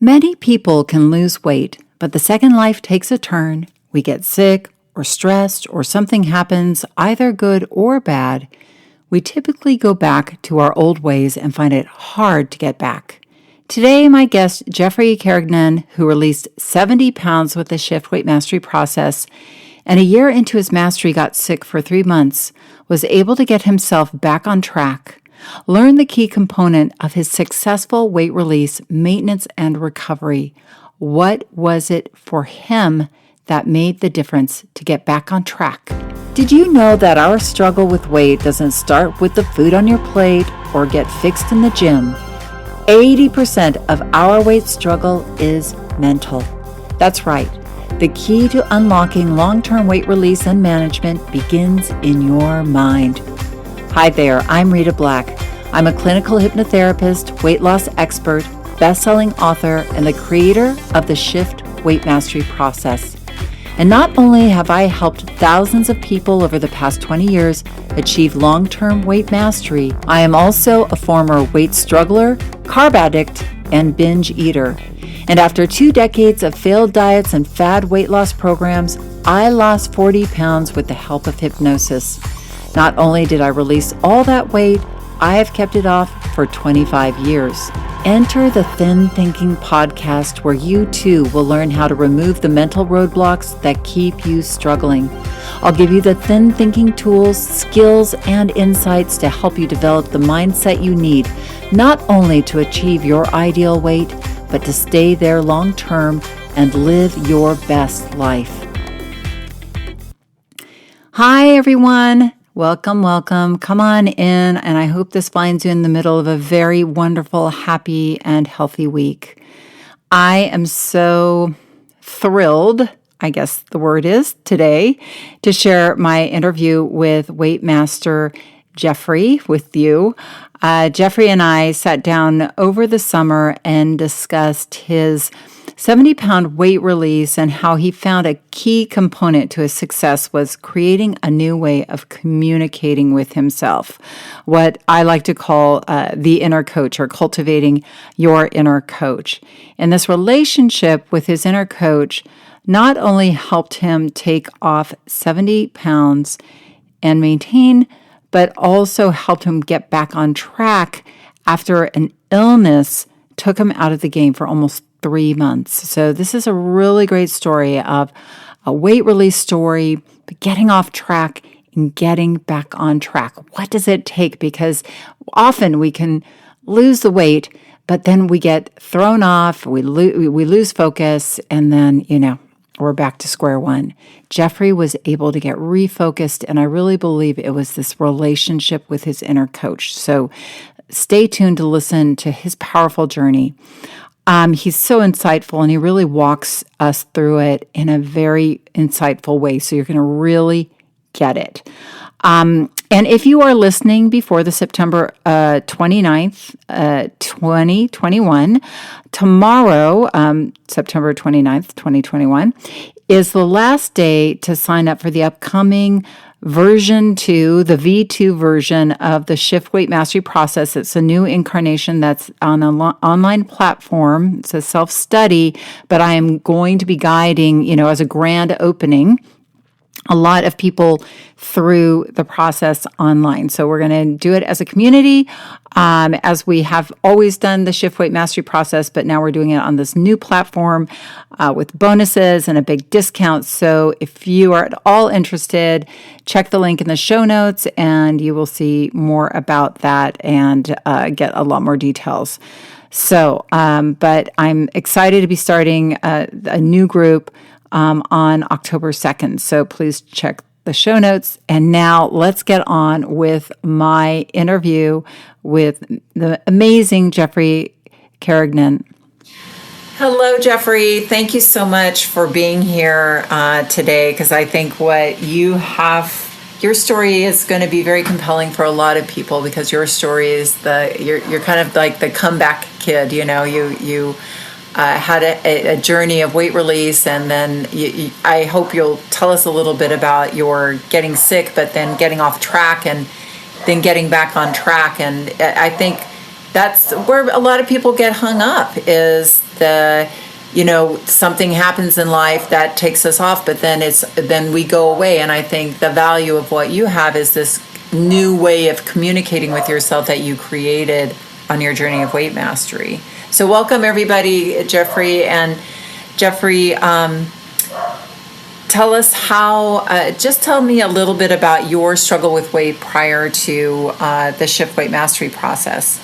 Many people can lose weight, but the second life takes a turn. We get sick or stressed or something happens, either good or bad. We typically go back to our old ways and find it hard to get back. Today, my guest, Jeffrey Carignan, who released 70 pounds with the Shift Weight Mastery process, and a year into his mastery got sick for 3 months, was able to get himself back on track. Learn the key component of his successful weight release, maintenance, and recovery. What was it for him that made the difference to get back on track? Did you know that our struggle with weight doesn't start with the food on your plate or get fixed in the gym? 80% of our weight struggle is mental. That's right. The key to unlocking long-term weight release and management begins in your mind. Hi there, I'm Rita Black. I'm a clinical hypnotherapist, weight loss expert, best-selling author, and the creator of the Shift Weight Mastery process. And not only have I helped thousands of people over the past 20 years achieve long-term weight mastery, I am also a former weight struggler, carb addict, and binge eater. And after 2 decades of failed diets and fad weight loss programs, I lost 40 pounds with the help of hypnosis. Not only did I release all that weight, I have kept it off for 25 years. Enter the Thin Thinking podcast, where you too will learn how to remove the mental roadblocks that keep you struggling. I'll give you the thin thinking tools, skills, and insights to help you develop the mindset you need, not only to achieve your ideal weight, but to stay there long term and live your best life. Hi, everyone. Welcome. Come on in, and I hope this finds you in the middle of a very wonderful, happy, and healthy week. I am so thrilled, I guess the word is, today, to share my interview with Weight Master Jeffrey with you. Jeffrey and I sat down over the summer and discussed his 70-pound weight release and how he found a key component to his success was creating a new way of communicating with himself, what I like to call the inner coach, or cultivating your inner coach. And this relationship with his inner coach not only helped him take off 70 pounds and maintain, but also helped him get back on track after an illness took him out of the game for almost 3 months. So this is a really great story of a weight release story, but getting off track and getting back on track. What does it take? Because often we can lose the weight, but then we get thrown off, we lose focus, and then, we're back to square one. Jeffrey was able to get refocused, and I really believe it was this relationship with his inner coach. So stay tuned to listen to his powerful journey. He's so insightful, and he really walks us through it in a very insightful way. So you're going to really get it. And if you are listening before the September 29th, 2021, tomorrow, September 29th, 2021, is the last day to sign up for the upcoming version 2, the V2 version of the Shift Weight Mastery process. It's a new incarnation that's on an online platform. It's a self-study, but I am going to be guiding, as a grand opening, a lot of people through the process online. So we're going to do it as a community, as we have always done the Shift Weight Mastery process, but now we're doing it on this new platform with bonuses and a big discount. So if you are at all interested, check the link in the show notes and you will see more about that and get a lot more details. So, but I'm excited to be starting a new group on October 2nd. So please check the show notes. And now let's get on with my interview with the amazing Jeffrey Carignan. Hello, Jeffrey. Thank you so much for being here today, because I think what you have, your story is going to be very compelling for a lot of people, because your story is you're kind of like the comeback kid. You had a journey of weight release, and then I hope you'll tell us a little bit about your getting sick, but then getting off track and then getting back on track. And I think That's where a lot of people get hung up, is something happens in life that takes us off, but then we go away. And I think the value of what you have is this new way of communicating with yourself that you created on your journey of weight mastery. So welcome everybody, Jeffrey. And Jeffrey, tell us just tell me a little bit about your struggle with weight prior to the Shift Weight Mastery process.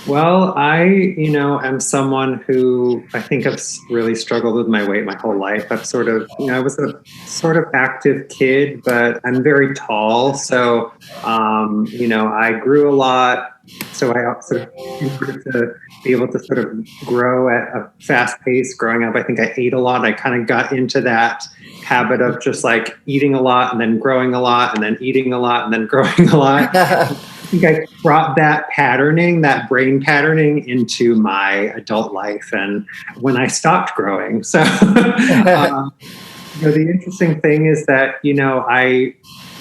Well, I, am someone who I think I've really struggled with my weight my whole life. I've I was a sort of active kid, but I'm very tall. So, I grew a lot. So I also, in order to be able to sort of grow at a fast pace growing up, I think I ate a lot. I kind of got into that habit of just like eating a lot and then growing a lot and then eating a lot and then growing a lot. I think I brought that brain patterning into my adult life and when I stopped growing. So the interesting thing is that, I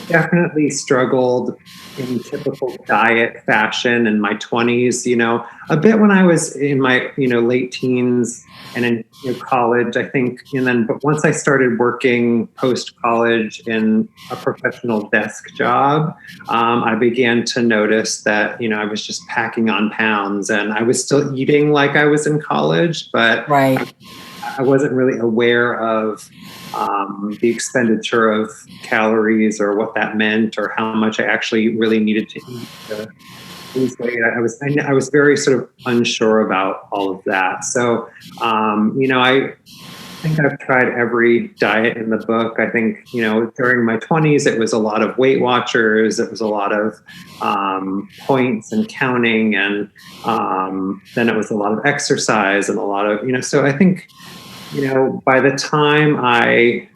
definitely struggled in typical diet fashion in my 20s, a bit when I was in my, late teens and in college, I think. But once I started working post-college in a professional desk job, I began to notice that, I was just packing on pounds and I was still eating like I was in college, but right. I wasn't really aware of the expenditure of calories or what that meant or how much I actually really needed to eat to lose weight. I was very sort of unsure about all of that. So, I think I've tried every diet in the book. I think, during my 20s, it was a lot of Weight Watchers. It was a lot of points and counting. And then it was a lot of exercise and a lot of, so I think, by the time I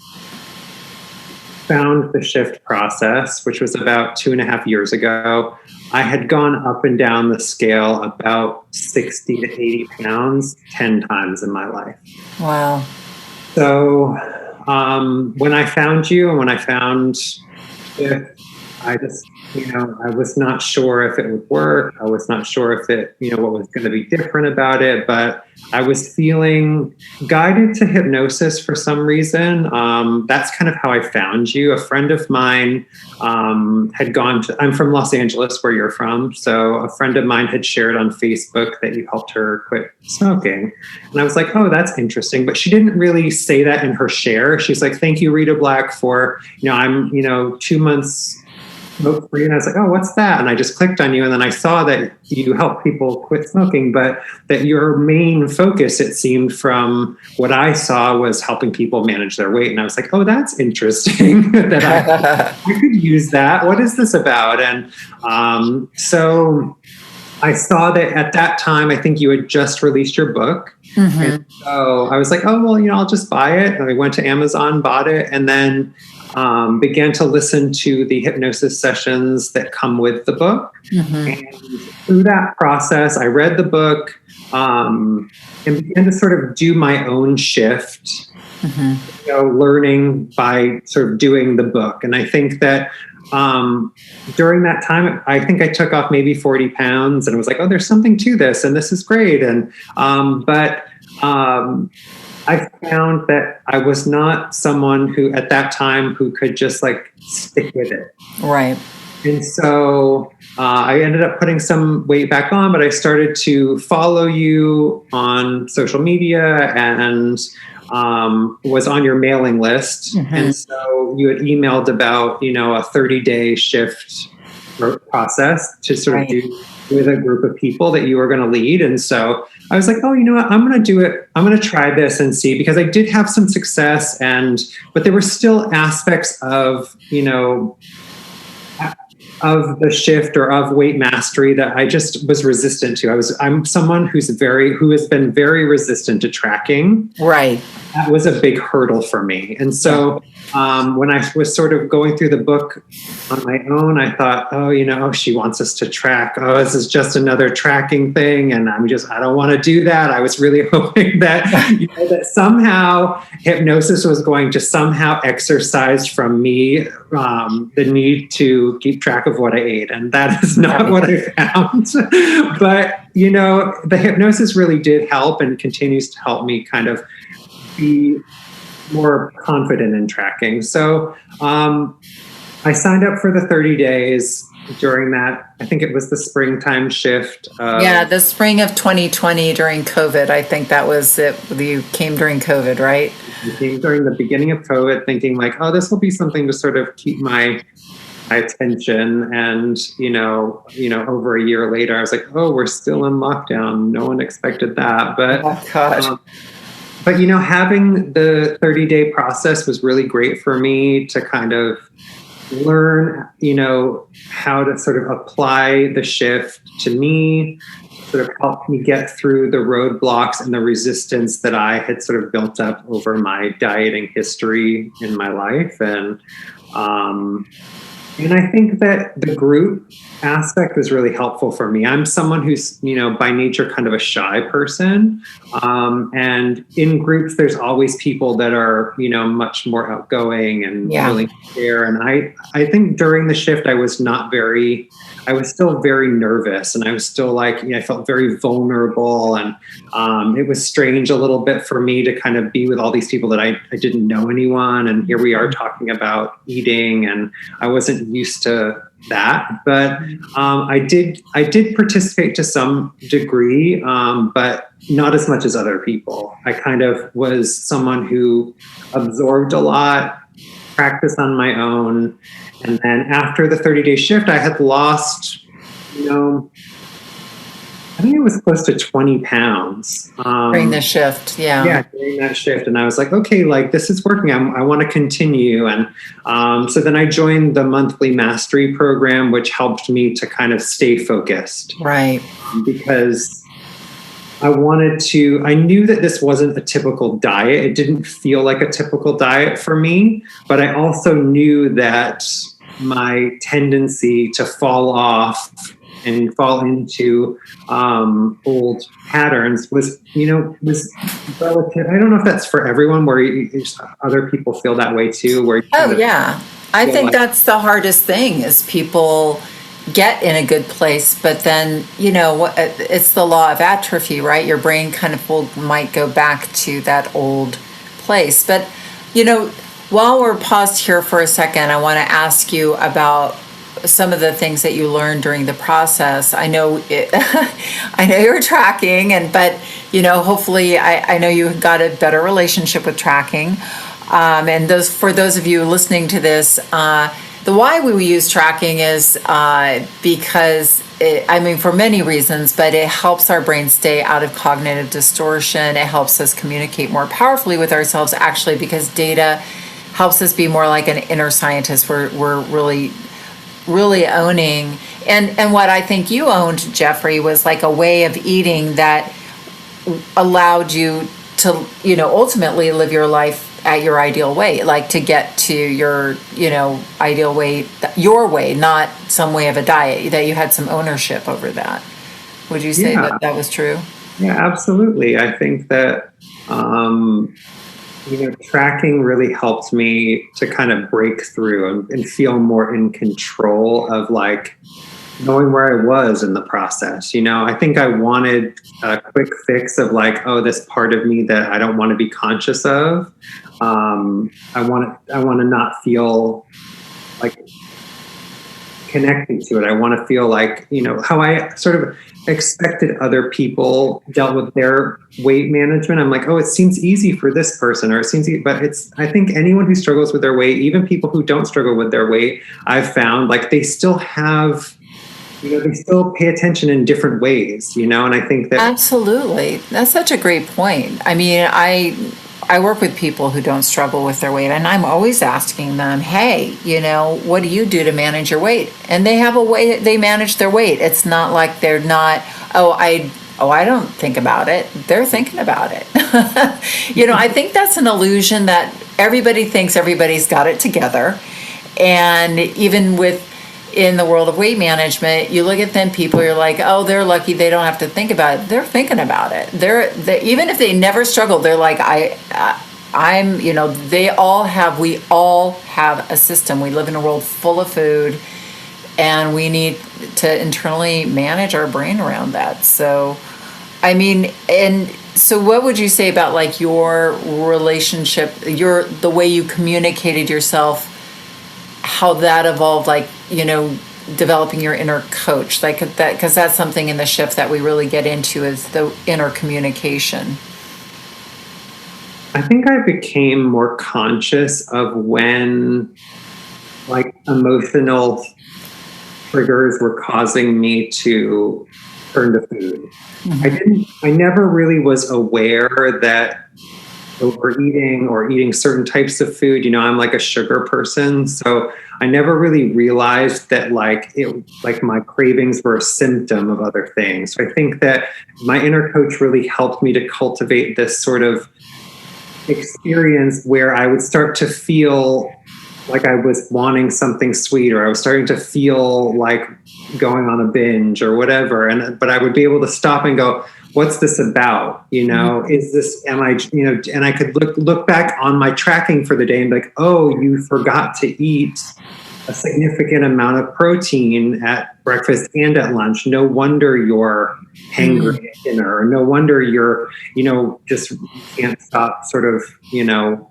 found the Shift process, which was about 2.5 years ago, I had gone up and down the scale about 60 to 80 pounds 10 times in my life. Wow. So when I found you and when I found Shift, I just, I was not sure if it would work. I was not sure if it, what was going to be different about it, but I was feeling guided to hypnosis for some reason. That's kind of how I found you. A friend of mine had I'm from Los Angeles, where you're from. So a friend of mine had shared on Facebook that you helped her quit smoking. And I was like, oh, that's interesting. But she didn't really say that in her share. She's like, thank you, Rita Black, for, I'm, 2 months smoke-free. And I was like, oh, what's that? And I just clicked on you. And then I saw that you help people quit smoking, but that your main focus, it seemed from what I saw, was helping people manage their weight. And I was like, oh, that's interesting that I could use that. What is this about? And so I saw that at that time, I think you had just released your book. Mm-hmm. And so I was like, oh, well, I'll just buy it. And I went to Amazon, bought it, and then began to listen to the hypnosis sessions that come with the book. Mm-hmm. And through that process, I read the book and began to sort of do my own shift, mm-hmm. Learning by sort of doing the book. And I think that during that time, I think I took off maybe 40 pounds and I was like, oh, there's something to this and this is great. And I found that I was not someone who at that time who could just like stick with it. Right. And so I ended up putting some weight back on, but I started to follow you on social media and was on your mailing list. Mm-hmm. And so you had emailed about, a 30-day shift process to sort of do with a group of people that you were going to lead. And so I was like, oh, you know what? I'm going to do it. I'm going to try this and see, because I did have some success but there were still aspects of, of the shift or of weight mastery that I just was resistant to. I'm someone who has been very resistant to tracking. Right. That was a big hurdle for me. And so when I was sort of going through the book on my own, I thought, oh, she wants us to track. Oh, this is just another tracking thing. And I don't want to do that. I was really hoping that, that somehow hypnosis was going to somehow exercise from me the need to keep track of what I ate. And that is not what I found. But, the hypnosis really did help and continues to help me kind of be more confident in tracking. So I signed up for the 30 days during that. I think it was the springtime shift. The spring of 2020 during COVID. I think that was it. You came during COVID, right? I came during the beginning of COVID thinking like, oh, this will be something to sort of keep my attention. And, over a year later, I was like, oh, we're still in lockdown. No one expected that. But, oh, God. But, having the 30-day process was really great for me to kind of learn, how to sort of apply the shift to me, sort of help me get through the roadblocks and the resistance that I had sort of built up over my dieting history in my life. And I think that the group aspect was really helpful for me. I'm someone who's, by nature kind of a shy person. And in groups, there's always people that are, much more outgoing and willing to share. And I think during the shift, I was still very nervous, and I was still like, I felt very vulnerable. And it was strange a little bit for me to kind of be with all these people that I didn't know anyone. And here we are talking about eating, and I wasn't used to that. But I did participate to some degree, but not as much as other people. I kind of was someone who absorbed a lot, practiced on my own. And then after the 30-day shift, I had lost, I think it was close to 20 pounds. During the shift, Yeah, during that shift. And I was like, okay, like this is working. I want to continue. And so then I joined the monthly mastery program, which helped me to kind of stay focused. Right. Because I knew that this wasn't a typical diet. It didn't feel like a typical diet for me, but I also knew that my tendency to fall off and fall into old patterns was relative. I don't know if that's for everyone, where other people feel that way too. I think that's the hardest thing is people get in a good place, but then it's the law of atrophy, right? Your brain kind of might go back to that old place. But while we're paused here for a second, I want to ask you about some of the things that you learned during the process. I know I know you're tracking, but hopefully I know you got a better relationship with tracking. And for those of you listening to this, the why we use tracking is because for many reasons, but it helps our brain stay out of cognitive distortion. It helps us communicate more powerfully with ourselves, actually, because data helps us be more like an inner scientist. We're really, really owning. And what I think you owned, Jeffrey, was like a way of eating that allowed you to, ultimately live your life at your ideal weight, like to get to your, ideal weight, your way, not some way of a diet, that you had some ownership over that. Would you say that was true? Yeah, absolutely. I think that, tracking really helped me to kind of break through and feel more in control of like knowing where I was in the process. I think I wanted a quick fix of like, oh, this part of me that I don't want to be conscious of. I want to not feel like connected to it. I want to feel like, how I sort of expected other people dealt with their weight management. I'm like, oh, it seems easy for this person, or it seems easy, but I think anyone who struggles with their weight, even people who don't struggle with their weight, I've found like they still have, they still pay attention in different ways, and I think that... Absolutely. That's such a great point. I work with people who don't struggle with their weight, and I'm always asking them, hey, what do you do to manage your weight? And they have a way that they manage their weight. It's not like they're not, I don't think about it. They're thinking about it. I think that's an illusion that everybody thinks everybody's got it together. And even in the world of weight management, you look at thin people, you're like, oh, they're lucky they don't have to think about it. They're thinking about it. They even if they never struggled, they're like, I'm, we all have a system. We live in a world full of food, and we need to internally manage our brain around that. So, I mean, and so what would you say about like your relationship, the way you communicated yourself, how that evolved, like, developing your inner coach, like that, because that's something in the shift that we really get into is the inner communication. I think I became more conscious of when like emotional triggers were causing me to turn to food. I never really was aware that overeating or eating certain types of food, I'm like a sugar person. So I never really realized that like my cravings were a symptom of other things. So I think that my inner coach really helped me to cultivate this sort of experience where I would start to feel like I was wanting something sweet, or I was starting to feel like going on a binge or whatever. But I would be able to stop and go, what's this about? Is this, and I could look back on my tracking for the day and be like, oh, you forgot to eat a significant amount of protein at breakfast and at lunch. No wonder you're hangry at dinner. No wonder you're, just can't stop sort of,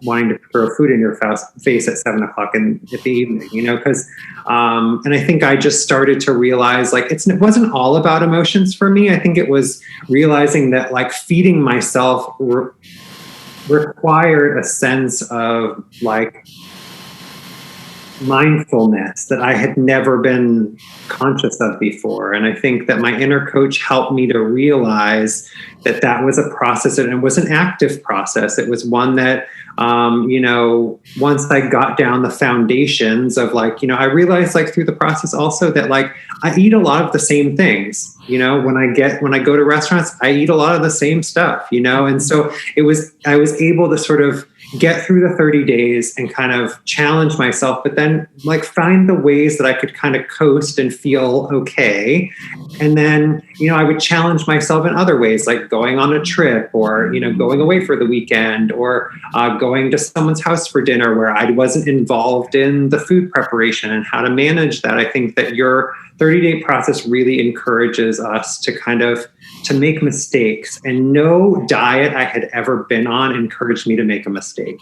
wanting to throw food in your face at 7:00 in the evening, because, and I think I just started to realize like, it wasn't all about emotions for me. I think it was realizing that like feeding myself required a sense of like mindfulness that I had never been conscious of before. And I think that my inner coach helped me to realize that that was a process, and it was an active process. It was one that, once I got down the foundations of like, I realized like through the process also that like I eat a lot of the same things. When I go to restaurants, I eat a lot of the same stuff, and so I was able to sort of get through the 30 days and kind of challenge myself, but then like find the ways that I could kind of coast and feel okay. And then, I would challenge myself in other ways, like going on a trip or, going away for the weekend or going to someone's house for dinner where I wasn't involved in the food preparation and how to manage that. I think that your 30-day process really encourages us to make mistakes, and no diet I had ever been on encouraged me to make a mistake.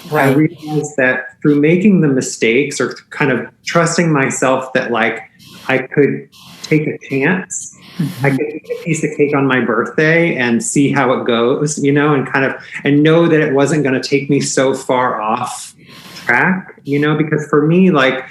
Right. I realized that through making the mistakes or kind of trusting myself that like I could take a chance, I could eat a piece of cake on my birthday and see how it goes, and know that it wasn't going to take me so far off track, because for me, like,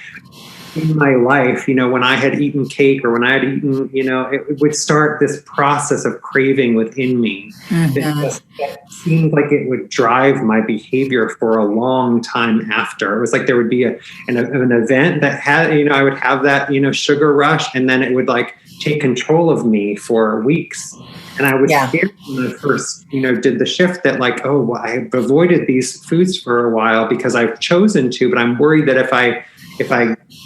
in my life, when I had eaten cake or when I had eaten, it would start this process of craving within me that seemed like it would drive my behavior for a long time after. It was like there would be an event that had, I would have that, sugar rush, and then it would like take control of me for weeks. And I was scared when I first, did the shift that like, oh, well, I've avoided these foods for a while because I've chosen to, but I'm worried that if I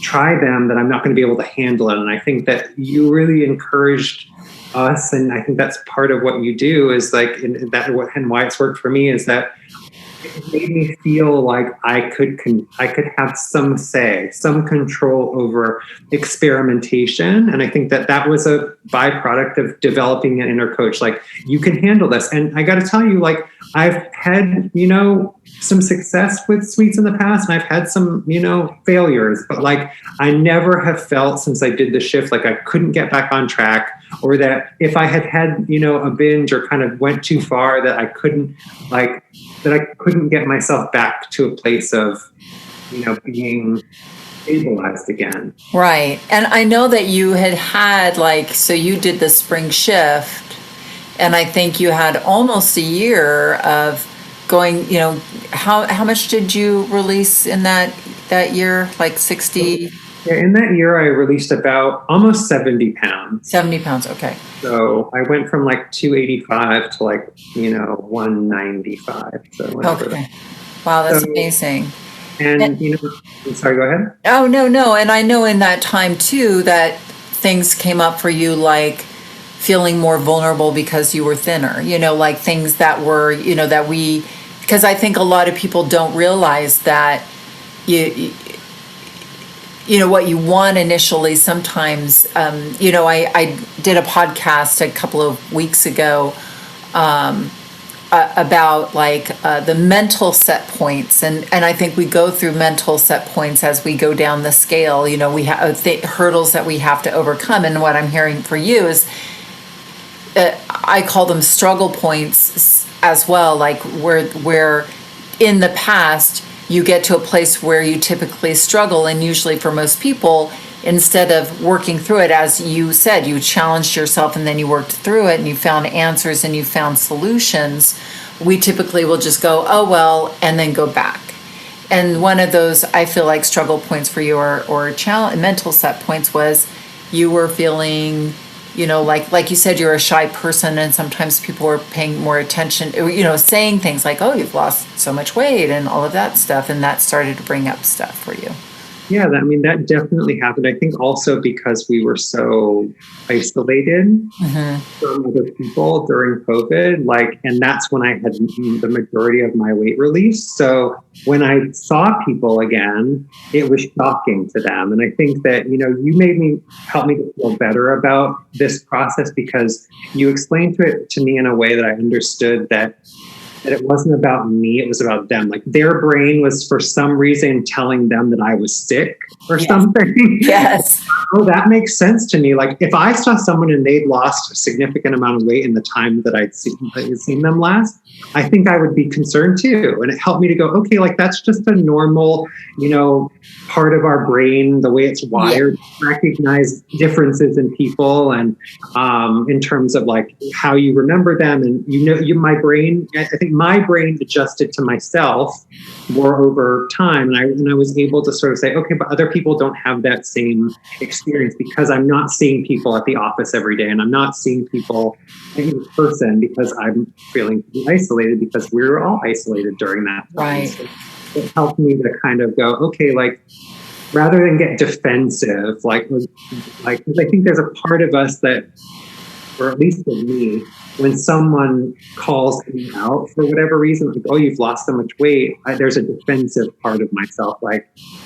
try them, that I'm not going to be able to handle it. And I think that you really encouraged us, and I think that's part of what you do is like, and why it's worked for me is that it made me feel like I could have some say, some control over experimentation. And I think that was a byproduct of developing an inner coach. Like, you can handle this. And I got to tell you, like, I've had, some success with sweets in the past, and I've had some, failures, but like, I never have felt since I did the shift, like I couldn't get back on track, or that if I had, a binge or kind of went too far, that I couldn't get myself back to a place of, being stabilized again. Right. And I know that you had so you did the spring shift, and I think you had almost a year of going, how much did you release in that year? Like 60? Yeah, in that year, I released about almost 70 pounds. 70 pounds, okay. So I went from like 285 to like, 195. So whatever. Okay. Wow, that's So, amazing. and, I'm sorry, go ahead. Oh, no, no. And I know in that time too that things came up for you like feeling more vulnerable because you were thinner, like things that were, because I think a lot of people don't realize that you, what you want initially sometimes. I did a podcast a couple of weeks ago about the mental set points, and I think we go through mental set points as we go down the scale. We have hurdles that we have to overcome, and what I'm hearing for you is I call them struggle points as well, like where in the past you get to a place where you typically struggle, and usually for most people, instead of working through it, as you said, you challenged yourself and then you worked through it and you found answers and you found solutions. We typically will just go, oh well, and then go back. And one of those, I feel like, struggle points for you, or challenge, mental set points, was you were feeling, like you said, you're a shy person, and sometimes people were paying more attention, saying things like, oh, you've lost so much weight and all of that stuff, and that started to bring up stuff for you. Yeah, that definitely happened. I think also because we were so isolated from other people during COVID, and that's when I had the majority of my weight release. So when I saw people again, it was shocking to them. And I think that, you help me to feel better about this process, because you explained it to me in a way that I understood that it wasn't about me, it was about them. Like their brain was for some reason telling them that I was sick or something. Yes. Oh, that makes sense to me. Like if I saw someone and they'd lost a significant amount of weight in the time that I'd seen them last, I think I would be concerned too. And it helped me to go, okay, that's just a normal, part of our brain, the way it's wired, to recognize differences in people, and in terms of how you remember them. And my brain, I think my brain adjusted to myself more over time, and I was able to sort of say, okay, but other people don't have that same experience, because I'm not seeing people at the office every day, and I'm not seeing people in person, because I'm feeling isolated, because we were all isolated during that time. Right. So it helped me to kind of go, okay, rather than get defensive, because I think there's a part of us that, or at least for me, when someone calls me out for whatever reason, oh, you've lost so much weight, there's a defensive part of myself. I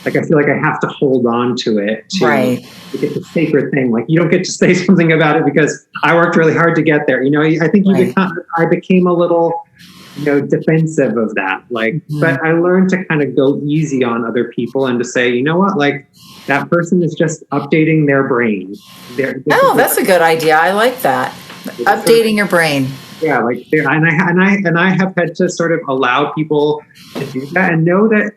feel like I have to hold on to it to get the sacred thing. You don't get to say something about it because I worked really hard to get there. I think I became a little, defensive of that. But I learned to kind of go easy on other people and to say, you know what, that person is just updating their brain. That's a good idea. I like that. Updating your brain. Yeah, and I have had to sort of allow people to do that, and know that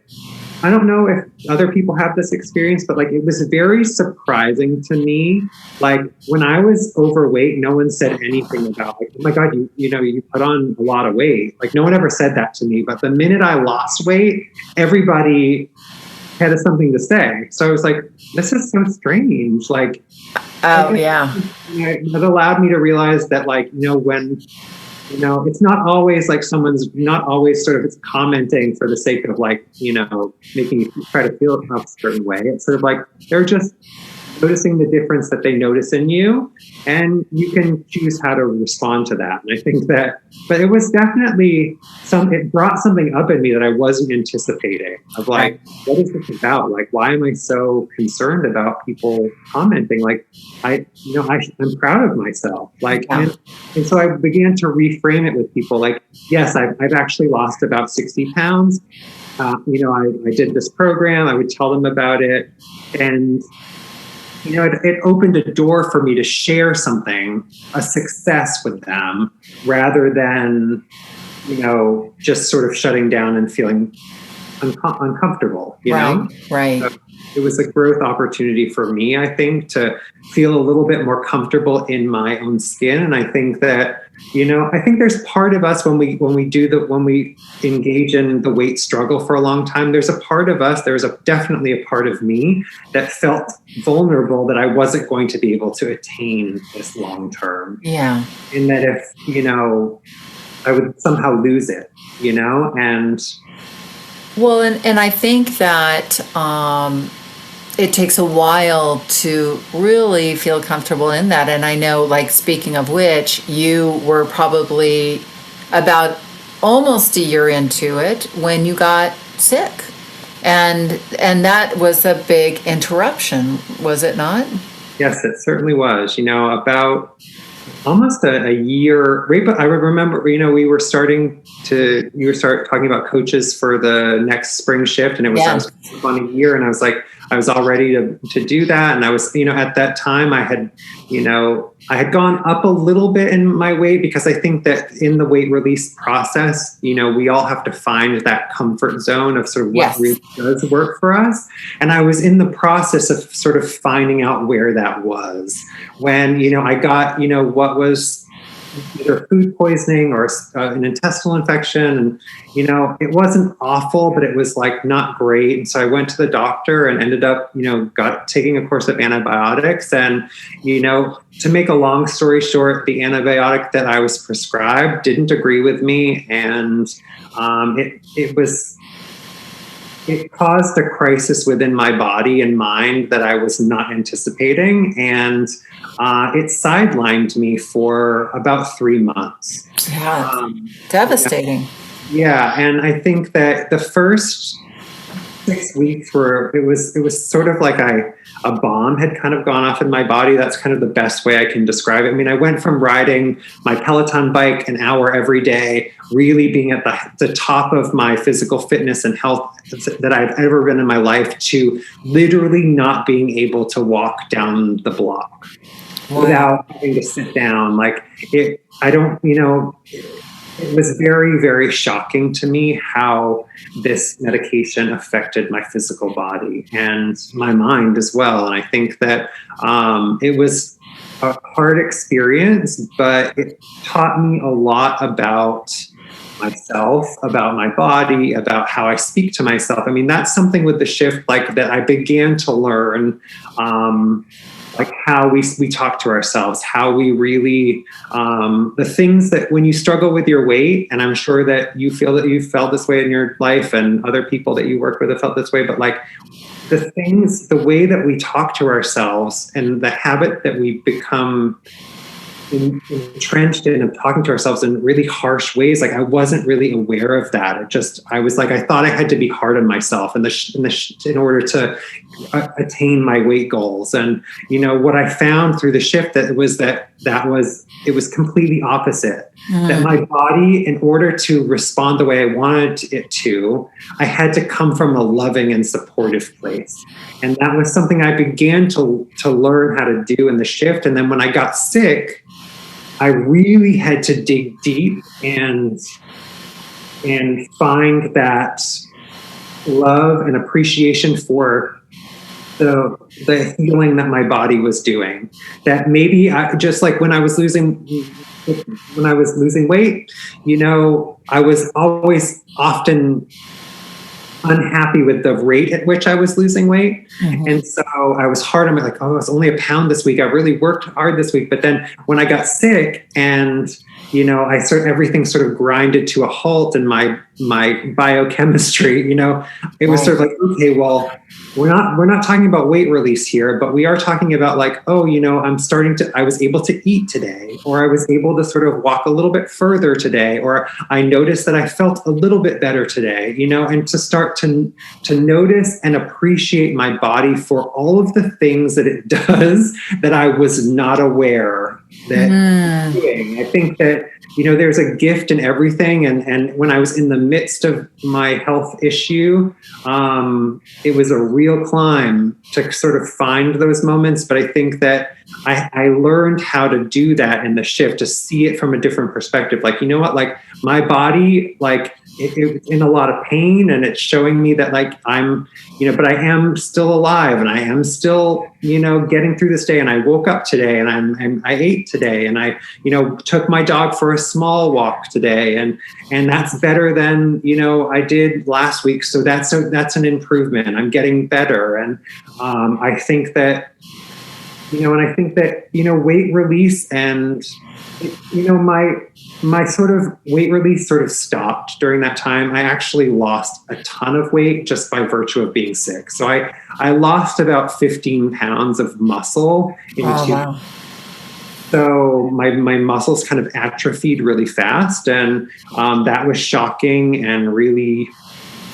I don't know if other people have this experience, but it was very surprising to me. When I was overweight, no one said anything about oh my God, you put on a lot of weight. No one ever said that to me. But the minute I lost weight, everybody had something to say. So I was like, this is so strange. Oh yeah. It allowed me to realize that when it's not always someone's not always sort of it's commenting for the sake of making you try to feel a certain way. It's sort of they're just noticing the difference that they notice in you, and you can choose how to respond to that. And I think that, but it was definitely it brought something up in me that I wasn't anticipating of what is this about? Why am I so concerned about people commenting? I'm proud of myself. And so I began to reframe it with people yes, I've actually lost about 60 pounds. I did this program. I would tell them about it. And it opened a door for me to share something, a success with them, rather than, just sort of shutting down and feeling uncomfortable, Right. So it was a growth opportunity for me, I think, to feel a little bit more comfortable in my own skin. And I think that, I think there's part of us when we engage in the weight struggle for a long time, there's a part of us, definitely a part of me that felt vulnerable that I wasn't going to be able to attain this long term. Yeah. And that if, I would somehow lose it, and Well, and I think that it takes a while to really feel comfortable in that. And I know, like, speaking of which, you were probably about almost a year into it when you got sick. And that was a big interruption, was it not? Yes, it certainly was. About almost a year. Right, but I remember, we were starting to. You were talking about coaches for the next spring shift, and I was on a year, and I was like, I was all ready to do that, and I was, at that time, I had gone up a little bit in my weight, because I think that in the weight release process, we all have to find that comfort zone of sort of what really does work for us. And I was in the process of sort of finding out where that was when, I got, what was either food poisoning or an intestinal infection. And, it wasn't awful, but it was like not great. And so I went to the doctor and ended up, taking a course of antibiotics. And, to make a long story short, the antibiotic that I was prescribed didn't agree with me. And it caused a crisis within my body and mind that I was not anticipating. And it sidelined me for about 3 months. Yeah, devastating. Yeah, and I think that the first 6 weeks it was sort of like a bomb had kind of gone off in my body. That's kind of the best way I can describe it. I mean, I went from riding my Peloton bike an hour every day, really being at the top of my physical fitness and health that I've ever been in my life, to literally not being able to walk down the block without having to sit down. Like it was very, very shocking to me how this medication affected my physical body and my mind as well. And I think that it was a hard experience, but it taught me a lot about myself, about my body, about how I speak to myself. I mean, that's something with the shift, like that I began to learn, like how we talk to ourselves, how we really, the things that when you struggle with your weight, and I'm sure that you feel that you've felt this way in your life and other people that you work with have felt this way, but like the way that we talk to ourselves and the habit that we become entrenched in of talking to ourselves in really harsh ways. Like I wasn't really aware of that. I was like, I thought I had to be hard on myself in order to attain my weight goals. And, what I found through the shift it was completely opposite. That my body, in order to respond the way I wanted it to, I had to come from a loving and supportive place. And that was something I began to learn how to do in the shift. And then when I got sick, I really had to dig deep and find that love and appreciation for the healing that my body was doing. That maybe just like when I was losing weight, I was always often unhappy with the rate at which I was losing weight. Mm-hmm. And so I was hard on me, like, oh, it's only a pound this week. I really worked hard this week. But then when I got sick and, everything sort of grinded to a halt in my biochemistry, it was sort of like, okay, well, we're not talking about weight release here, but we are talking about like, oh, I was able to eat today, or I was able to sort of walk a little bit further today, or I noticed that I felt a little bit better today, and to start to notice and appreciate my body for all of the things that it does that I was not aware that doing. I think that, there's a gift in everything. And when I was in the midst of my health issue, it was a real climb to sort of find those moments. But I think that I learned how to do that in the shift, to see it from a different perspective. Like, like my body, like it's in a lot of pain, and it's showing me that like I'm, but I am still alive, and I am still, getting through this day. And I woke up today, and I ate today, and I, took my dog for a small walk today, and that's better than, I did last week. So that's an improvement. I'm getting better. And I think that And I think that, weight release and, my sort of weight release sort of stopped during that time. I actually lost a ton of weight just by virtue of being sick. So I lost about 15 pounds of muscle in Wow. So my muscles kind of atrophied really fast. And that was shocking and really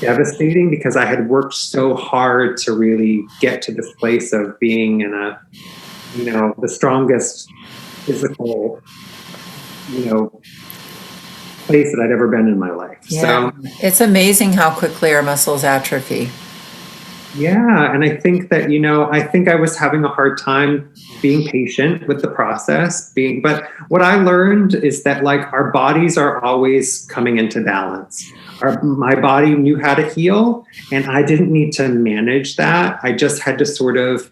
devastating because I had worked so hard to really get to this place of being in the strongest physical, place that I'd ever been in my life. Yeah. So It's amazing how quickly our muscles atrophy. yeah, and I think that, I think I was having a hard time being patient with the process, but what I learned is that like our bodies are always coming into balance. My body knew how to heal, and I didn't need to manage that. I just had to sort of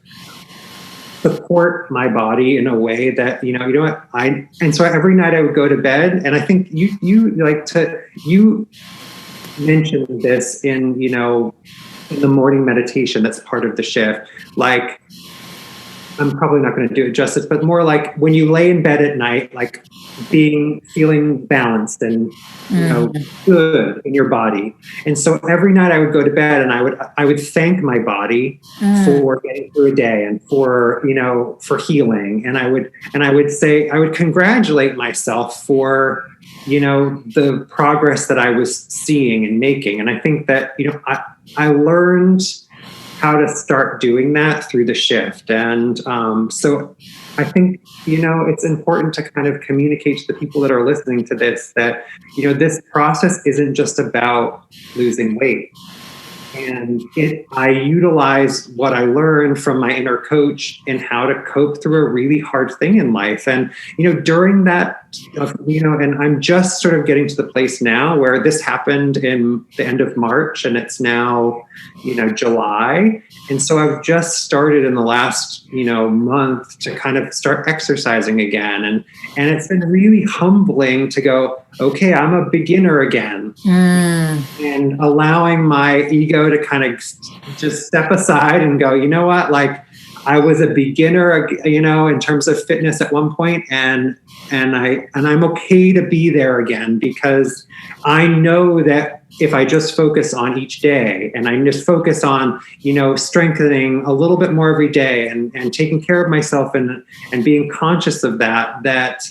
support my body in a way that, and so every night I would go to bed, and I think you mentioned this in the morning meditation that's part of the shift. Like, I'm probably not going to do it justice, but more like when you lay in bed at night, like feeling balanced and good in your body. And so every night I would go to bed and I would thank my body for getting through a day and for healing. And I would congratulate myself for the progress that I was seeing and making. And I think that I learned how to start doing that through the shift. And so I think, it's important to kind of communicate to the people that are listening to this that, this process isn't just about losing weight. And I utilize what I learned from my inner coach in how to cope through a really hard thing in life. And, during that, and I'm just sort of getting to the place now where this happened in the end of March and it's now, July. And so I've just started in the last, month to kind of start exercising again. And it's been really humbling to go, okay, I'm a beginner again. And allowing my ego to kind of just step aside and go, you know what, like I was a beginner, in terms of fitness at one point, and I'm okay to be there again because I know that if I just focus on each day and I just focus on, strengthening a little bit more every day and taking care of myself and being conscious of that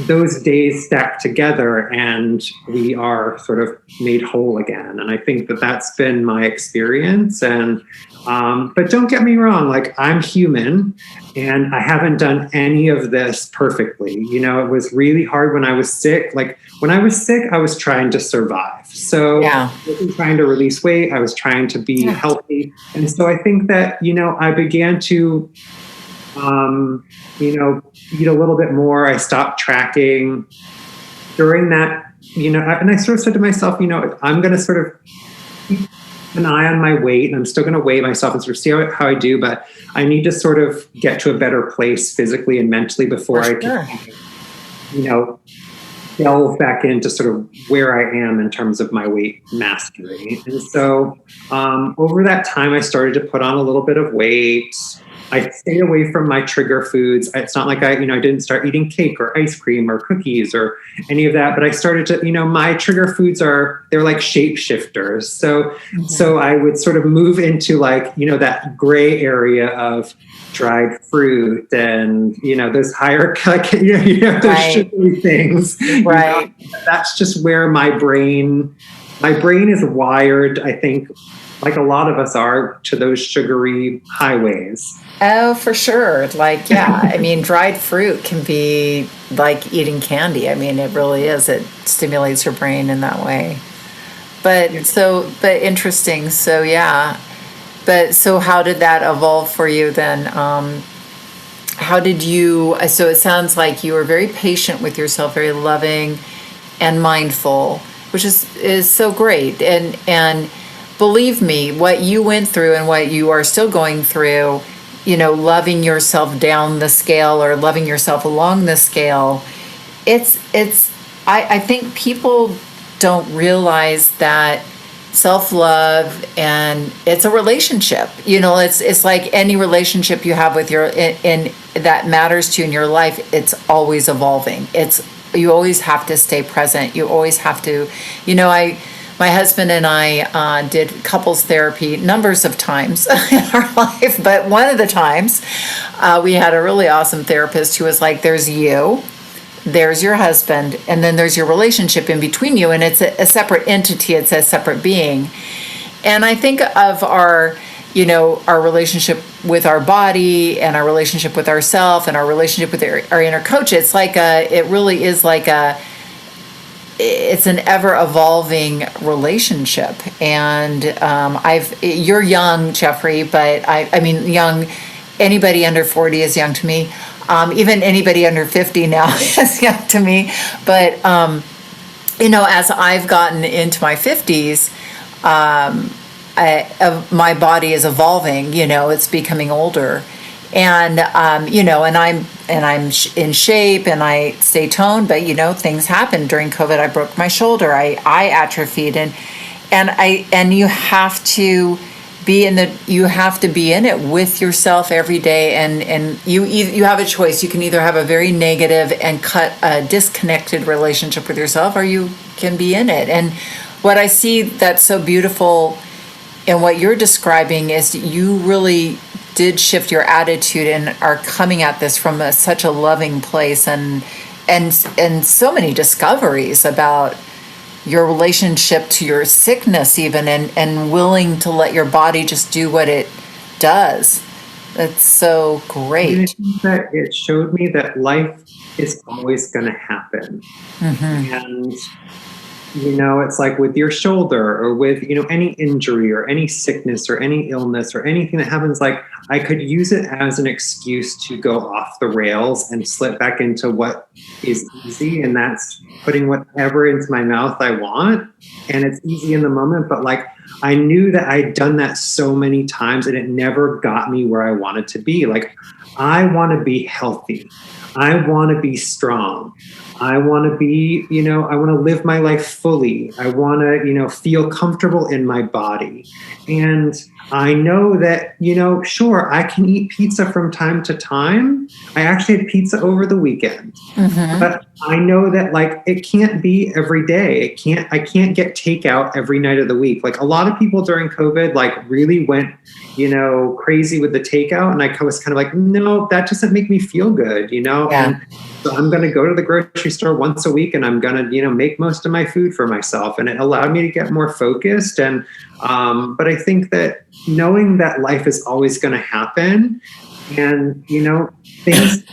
those days stack together and we are sort of made whole again. And I think that that's been my experience. And, but don't get me wrong, like I'm human and I haven't done any of this perfectly. It was really hard when I was sick. Like when I was sick, I was trying to survive. So I wasn't trying to release weight. I was trying to be healthy. And so I think that, I began to, eat a little bit more. I stopped tracking during that, and I sort of said to myself, I'm going to sort of keep an eye on my weight and I'm still going to weigh myself and sort of see how I do, but I need to sort of get to a better place physically and mentally before I can, delve back into sort of where I am in terms of my weight mastery. And so over that time, I started to put on a little bit of weight. I stayed away from my trigger foods. It's not like I didn't start eating cake or ice cream or cookies or any of that, but I started to, my trigger foods they're like shapeshifters. So I would sort of move into like, that gray area of dried fruit and, those higher, like, those sugary things. Right. That's just where my brain is wired, I think, like a lot of us are, to those sugary highways. Oh, for sure. Like, yeah, I mean, dried fruit can be like eating candy. I mean, it really is. It stimulates your brain in that way. But interesting. So, yeah. But so how did that evolve for you then? How did you, so it sounds like you were very patient with yourself, very loving and mindful, which is so great. And believe me, what you went through and what you are still going through, loving yourself down the scale or loving yourself along the scale, I think people don't realize that self-love, and it's a relationship. It's like any relationship you have with in that matters to you in your life. It's always evolving. You always have to stay present. You always have to, my husband and I did couples therapy numbers of times in our life, but one of the times we had a really awesome therapist who was like, there's you, there's your husband, and then there's your relationship in between you, and it's a separate entity, it's a separate being. And I think of our relationship with our body, and our relationship with ourself, and our relationship with our inner coach. It's like it's an ever evolving relationship. And you're young, Jeffrey, but I mean, young, anybody under 40 is young to me. Even anybody under 50 now is young to me. But, as I've gotten into my 50s, my body is evolving, it's becoming older. And, and I'm in shape and I stay toned, but, things happen. During COVID, I broke my shoulder, I atrophied, and you have to be in it with yourself every day. And you have a choice. You can either have a very negative and cut a disconnected relationship with yourself, or you can be in it. And what I see that's so beautiful in what you're describing is you really did shift your attitude and are coming at this from such a loving place, and so many discoveries about your relationship to your sickness even, and willing to let your body just do what it does. That's so great. And I think that it showed me that life is always going to happen. Mm-hmm. And it's like with your shoulder, or with, any injury or any sickness or any illness or anything that happens, like I could use it as an excuse to go off the rails and slip back into what is easy. And that's putting whatever into my mouth I want. And it's easy in the moment. But like, I knew that I'd done that so many times and it never got me where I wanted to be. Like, I want to be healthy. I want to be strong. I want to be, I want to live my life fully. I want to, feel comfortable in my body. And I know that, sure, I can eat pizza from time to time. I actually had pizza over the weekend. Mm-hmm. But I know that, like, it can't be every day. I can't get takeout every night of the week. Like, a lot of people during COVID, like, really went, crazy with the takeout. And I was kind of like, no, that doesn't make me feel good, Yeah. And so I'm going to go to the grocery store once a week, and I'm going to, make most of my food for myself. And it allowed me to get more focused. And, but I think that knowing that life is always going to happen, and, things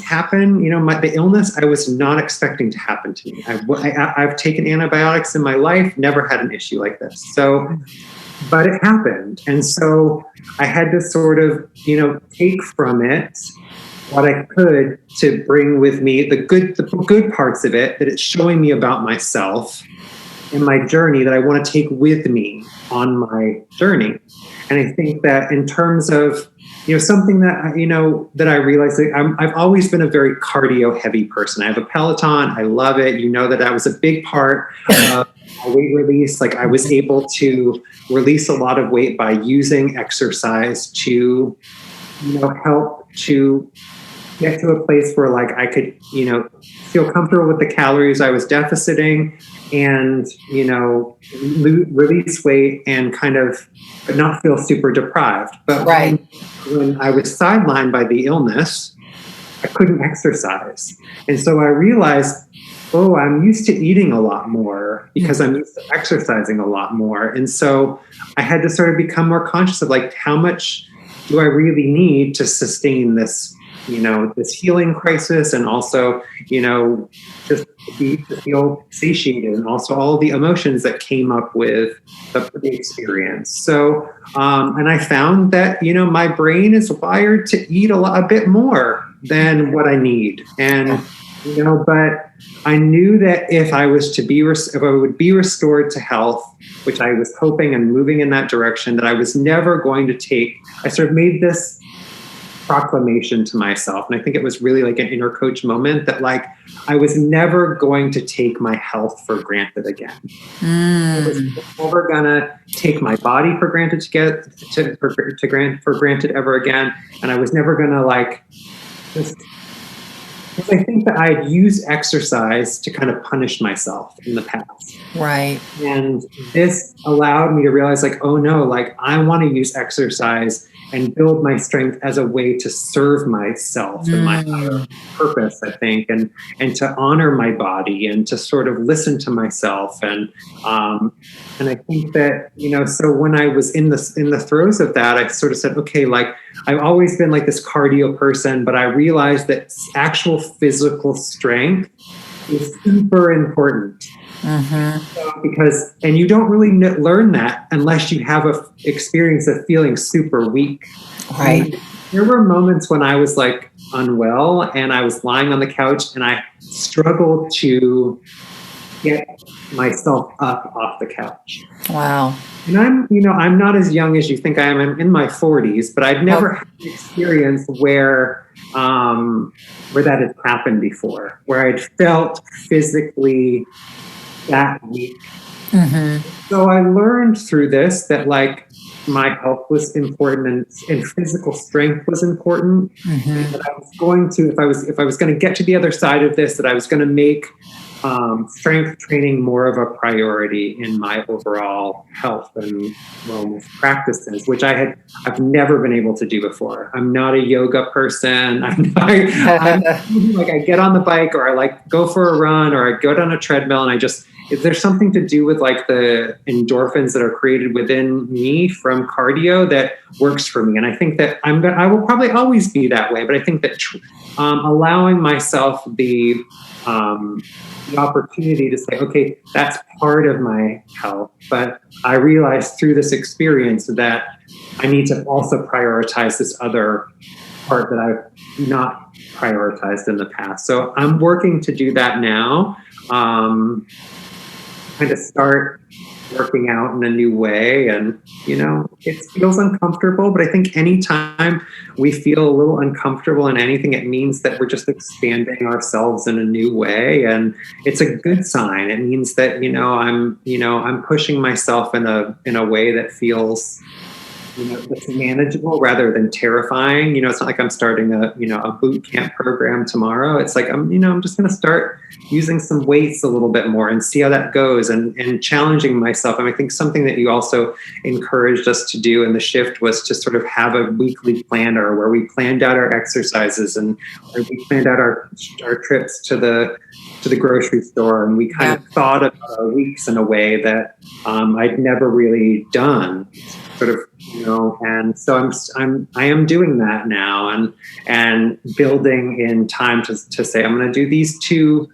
happen, the illness I was not expecting to happen to me. I've taken antibiotics in my life, never had an issue like this. So, but it happened. And so I had to sort of, take from it what I could to bring with me the good parts of it, that it's showing me about myself and my journey that I want to take with me on my journey. And I think that in terms of, something that, that I realized, that I've always been a very cardio heavy person. I have a Peloton. I love it. That was a big part of my weight release. Like, I was able to release a lot of weight by using exercise to, help to get to a place where, like, I could, feel comfortable with the calories I was deficiting, and, release weight and but not feel super deprived. But right. When I was sidelined by the illness, I couldn't exercise. And so I realized, I'm used to eating a lot more because I'm used to exercising a lot more. And so I had to sort of become more conscious of, like, how much do I really need to sustain this, this healing crisis, and also, just to feel satiated, and also all the emotions that came up with the experience. So, and I found that, my brain is wired to eat a bit more than what I need. And, but I knew that if I would be restored to health, which I was hoping and moving in that direction, that I was never going to I sort of made this proclamation to myself. And I think it was really like an inner coach moment that like, I was never going to take my health for granted again. I was never gonna take my body for granted for granted ever again. And I was never gonna like just, because I think that I had used exercise to kind of punish myself in the past. Right. And this allowed me to realize like, oh no, like I want to use exercise and build my strength as a way to serve myself and my higher purpose, I think, and to honor my body and to sort of listen to myself. And I think that, you know, so when I was in the throes of that, I sort of said, okay, like I've always been like this cardio person, but I realized that actual physical strength is super important. Because, and you don't really learn that unless you have a experience of feeling super weak. Right. And there were moments when I was like unwell and I was lying on the couch and I struggled to get myself up off the couch. Wow. And I'm not as young as you think I am. I'm in my 40s, but I've never had an experience where that had happened before, where I'd felt physically that week. So I learned through this that like my health was important and physical strength was important. That I was going to, if I was going to get to the other side of this, that I was going to make strength training more of a priority in my overall health and wellness practices, which I've never been able to do before. I'm not a yoga person. I'm like I get on the bike or I like go for a run or I go down a treadmill and if there's something to do with like the endorphins that are created within me from cardio that works for me. And I think that I will probably always be that way, but I think that allowing myself the opportunity to say, okay, that's part of my health. But I realized through this experience that I need to also prioritize this other part that I've not prioritized in the past. So I'm working to do that now. Kind of start working out in a new way. And, you know, it feels uncomfortable, but I think anytime we feel a little uncomfortable in anything, it means that we're just expanding ourselves in a new way. And it's a good sign. It means that, I'm pushing myself in a way that feels, it's manageable rather than terrifying. It's not like I'm starting a boot camp program tomorrow. It's like, I'm just going to start using some weights a little bit more and see how that goes and challenging myself. And I think something that you also encouraged us to do in the shift was to sort of have a weekly planner where we planned out our exercises and we planned out our trips to the grocery store. And we kind of thought of our weeks in a way that I'd never really done. Sort of, and so I am doing that now and building in time to say, I'm going to do these 2,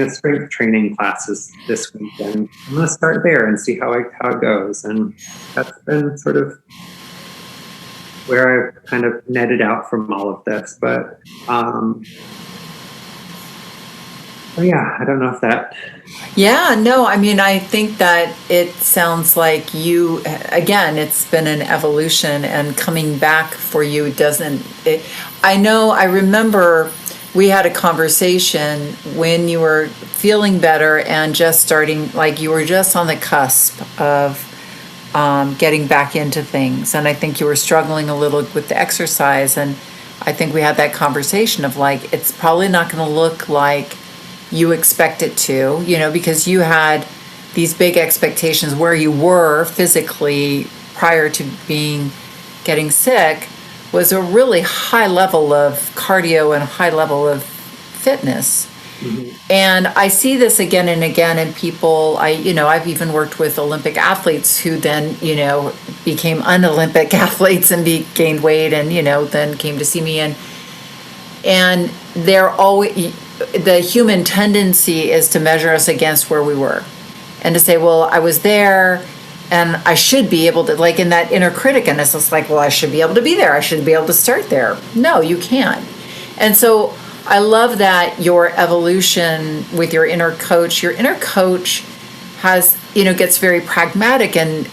strength training classes this week. And I'm going to start there and see how it goes. And that's been sort of where I've kind of netted out from all of this. But, I don't know if that... Yeah, no, I mean, I think that it sounds like you, again, it's been an evolution and coming back for you I remember we had a conversation when you were feeling better and just starting, like you were just on the cusp of getting back into things. And I think you were struggling a little with the exercise. And I think we had that conversation of like, it's probably not going to look like you expect it to, because you had these big expectations where you were physically prior to getting sick was a really high level of cardio and a high level of fitness. And I see this again and again in people. I've even worked with Olympic athletes who then, became un-Olympic athletes and gained weight and, then came to see me and they're always... The human tendency is to measure us against where we were and to say, well, I was there and I should be able to, like in that inner critic, and it's just like, well, I should be able to be there. I should be able to start there. No, you can't. And so I love that your evolution with your inner coach has, gets very pragmatic and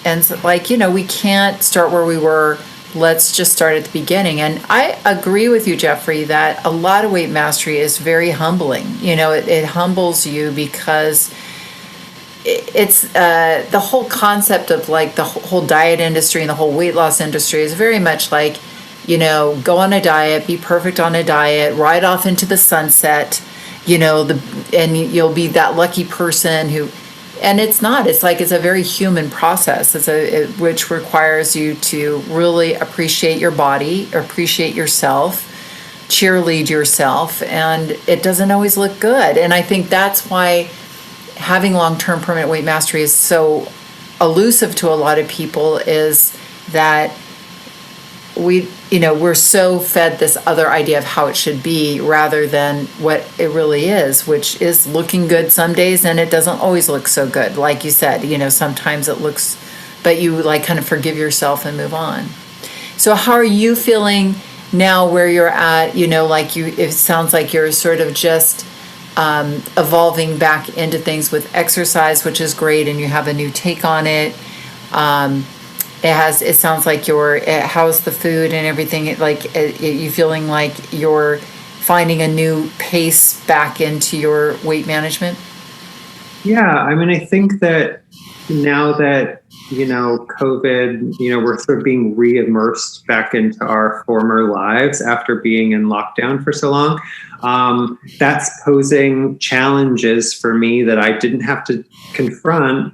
like, we can't start where we were let's just start at the beginning. And I agree with you, Jeffrey, that a lot of weight mastery is very humbling. It humbles you because it's the whole concept of like the whole diet industry and the whole weight loss industry is very much like, go on a diet, be perfect on a diet, ride off into the sunset, and you'll be that lucky person who, and it's not. It's like it's a very human process. Which requires you to really appreciate your body, appreciate yourself, cheerlead yourself, and it doesn't always look good. And I think that's why having long-term permanent weight mastery is so elusive to a lot of people, is that we're so fed this other idea of how it should be rather than what it really is, which is looking good some days, and it doesn't always look so good. Like you said, sometimes it looks, but you like kind of forgive yourself and move on. So how are you feeling now where you're at? It sounds like you're sort of just evolving back into things with exercise, which is great, and you have a new take on it. It sounds like how's the food and everything? You feeling like you're finding a new pace back into your weight management? Yeah, I mean, I think that now that, COVID, we're sort of being re-immersed back into our former lives after being in lockdown for so long. That's posing challenges for me that I didn't have to confront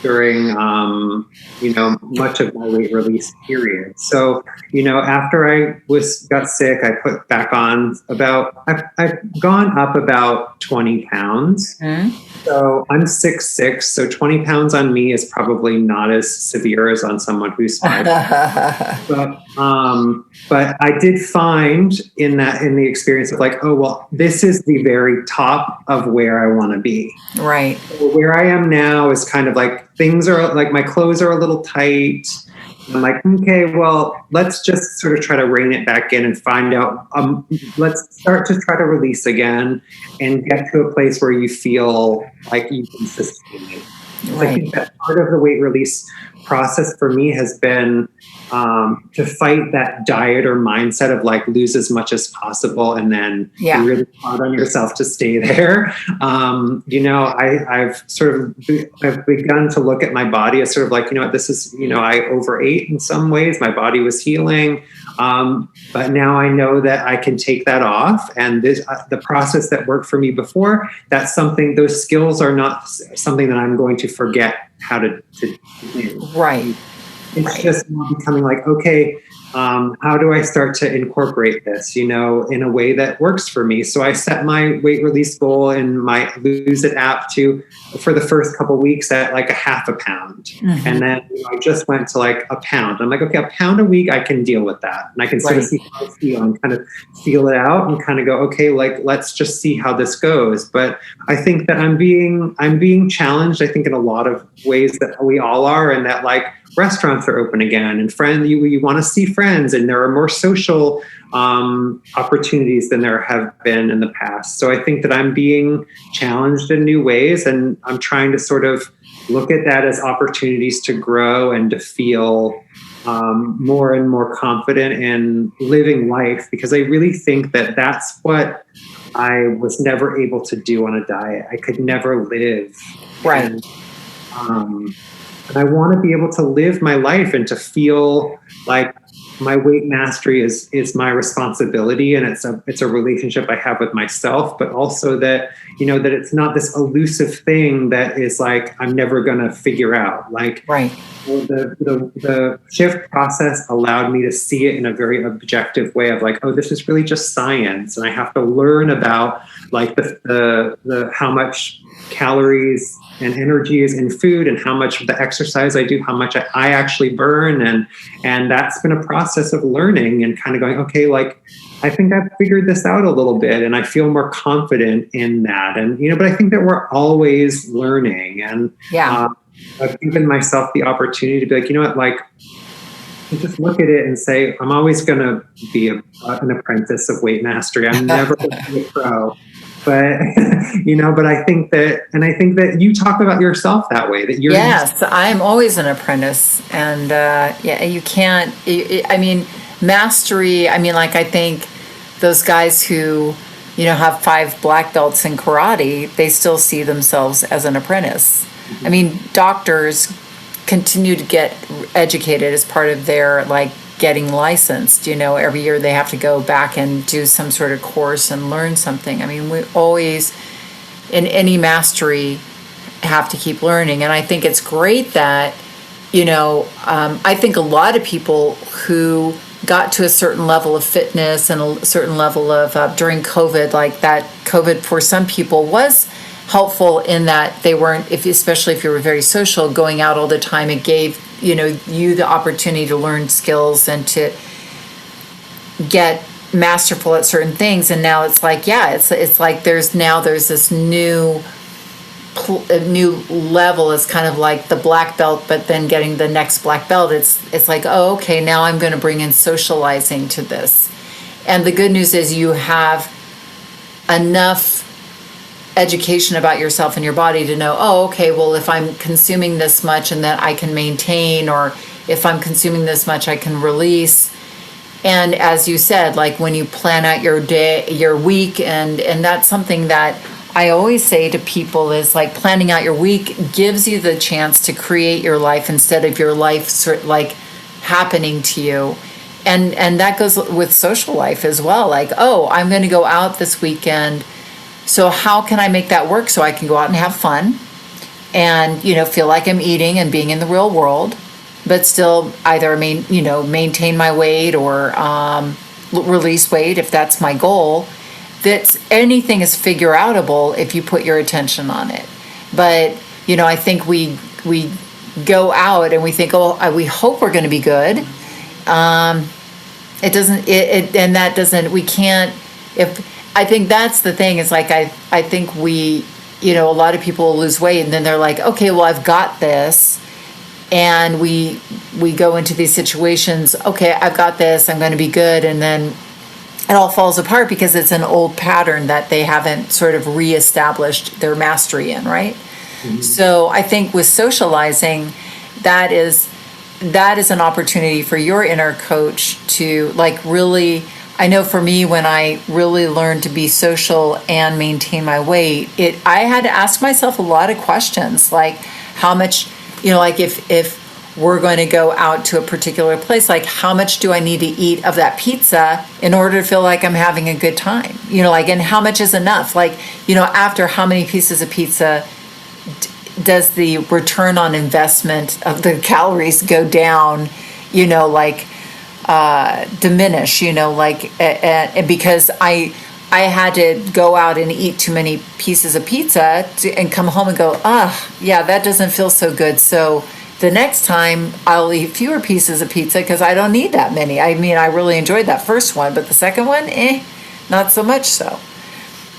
during, much of my weight release period. So, after I got sick, I put back on I've gone up about 20 pounds. Mm-hmm. So I'm 6'6", so 20 pounds on me is probably not as severe as on someone who's 5. But I did find in the experience of like, oh, well, this is the very top of where I want to be. Right. So where I am now is kind of like, things are like, my clothes are a little tight. I'm like, okay, well, let's just sort of try to rein it back in and find out, let's start to try to release again and get to a place where you feel like you can sustain it. Right. I think that part of the weight release process for me has been to fight that diet or mindset of like lose as much as possible and then be really hard on yourself to stay there. I've begun to look at my body as sort of like, this is, I overate in some ways. My body was healing. But now I know that I can take that off, and the process that worked for me before, those skills are not something that I'm going to forget how to do. Right. It's just becoming like, okay, how do I start to incorporate this, in a way that works for me? So I set my weight release goal in my Lose It app for the first couple of weeks at like a half a pound. Mm-hmm. And then I just went to like a pound. I'm like, okay, a pound a week, I can deal with that. And I can sort of see how I feel and kind of feel it out and kind of go, okay, like, let's just see how this goes. But I think that I'm being challenged, I think, in a lot of ways that we all are, and that like, restaurants are open again, and you want to see friends, and there are more social opportunities than there have been in the past. So I think that I'm being challenged in new ways, and I'm trying to sort of look at that as opportunities to grow and to feel more and more confident in living life, because I really think that that's what I was never able to do on a diet. I could never live. Right. And I want to be able to live my life and to feel like my weight mastery is my responsibility, and it's a relationship I have with myself, but also that, that it's not this elusive thing that is like, I'm never going to figure out. Like, right. The shift process allowed me to see it in a very objective way of like, oh, this is really just science. And I have to learn about like the how much calories and energy is in food, and how much of the exercise I do, how much I actually burn. And that's been a process of learning and kind of going, okay, like, I think I've figured this out a little bit, and I feel more confident in that. And, but I think that we're always learning. And I've given myself the opportunity to be like, like, just look at it and say, I'm always going to be an apprentice of weight mastery. I'm never going to be a pro. but but I think that you talk about yourself that way, that you're. Yes, I'm always an apprentice. And you can't, I mean, mastery, I mean, like, I think those guys who, have 5 black belts in karate, they still see themselves as an apprentice. I mean, doctors continue to get educated as part of their, like, getting licensed. Every year they have to go back and do some sort of course and learn something. I mean, we always, in any mastery, have to keep learning. And I think it's great that, I think a lot of people who got to a certain level of fitness and a certain level of, during COVID, like that COVID for some people was helpful in that they weren't, especially if you were very social, going out all the time. It gave, you the opportunity to learn skills and to get masterful at certain things. And now it's like, it's like there's this new level. Is kind of like the black belt, but then getting the next black belt, it's like, oh, okay, now I'm going to bring in socializing to this. And the good news is you have enough education about yourself and your body to know, oh, okay, well, if I'm consuming this much and that I can maintain, or if I'm consuming this much, I can release. And as you said, like when you plan out your day, your week, and that's something that I always say to people is like planning out your week gives you the chance to create your life instead of your life sort of like happening to you. And that goes with social life as well. Like, oh, I'm going to go out this weekend. So how can I make that work so I can go out and have fun and, feel like I'm eating and being in the real world, but still either maintain my weight or release weight if that's my goal. Anything is figure outable if you put your attention on it. But, I think we go out and we think, oh, we hope we're going to be good. It doesn't, and that doesn't, we can't, I think that's the thing is like, I think we, a lot of people lose weight and then they're like, okay, well, I've got this. And we go into these situations, okay, I've got this, I'm going to be good. And then it all falls apart because it's an old pattern that they haven't sort of reestablished their mastery in, right? Mm-hmm. So I think with socializing, that is an opportunity for your inner coach to like really, I know for me, when I really learned to be social and maintain my weight, I had to ask myself a lot of questions, like how much, like if we're going to go out to a particular place, like how much do I need to eat of that pizza in order to feel like I'm having a good time? And how much is enough? Like, after how many pieces of pizza does the return on investment of the calories go down, diminish, because I had to go out and eat too many pieces of pizza and come home and go, that doesn't feel so good. So the next time I'll eat fewer pieces of pizza because I don't need that many. I mean, I really enjoyed that first one, but the second one, not so much so.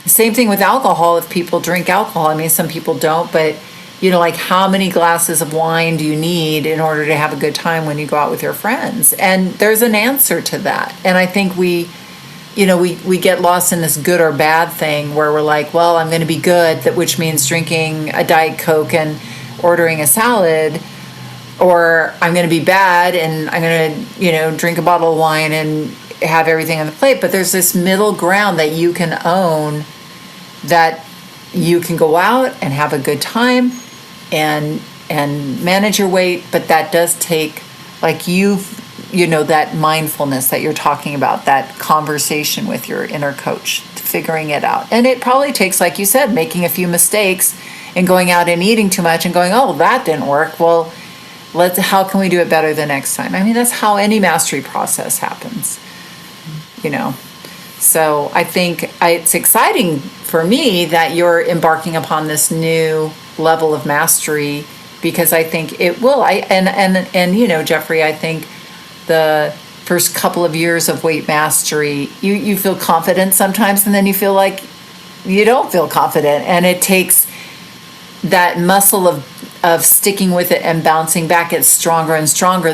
Same thing with alcohol. If people drink alcohol, I mean, some people don't, but like how many glasses of wine do you need in order to have a good time when you go out with your friends? And there's an answer to that. And I think we get lost in this good or bad thing where we're like, well, I'm going to be good, which means drinking a Diet Coke and ordering a salad, or I'm going to be bad and I'm going to, drink a bottle of wine and have everything on the plate. But there's this middle ground that you can own, that you can go out and have a good time and manage your weight. But that does take like that mindfulness that you're talking about, that conversation with your inner coach, figuring it out. And it probably takes, like you said, making a few mistakes and going out and eating too much and going, oh, that didn't work. Well, how can we do it better the next time? I mean, that's how any mastery process happens, So I think it's exciting for me that you're embarking upon this new level of mastery, because I think it will. Jeffrey, I think the first couple of years of weight mastery, you feel confident sometimes, and then you feel like you don't feel confident, and it takes that muscle of sticking with it and bouncing back. It's stronger and stronger.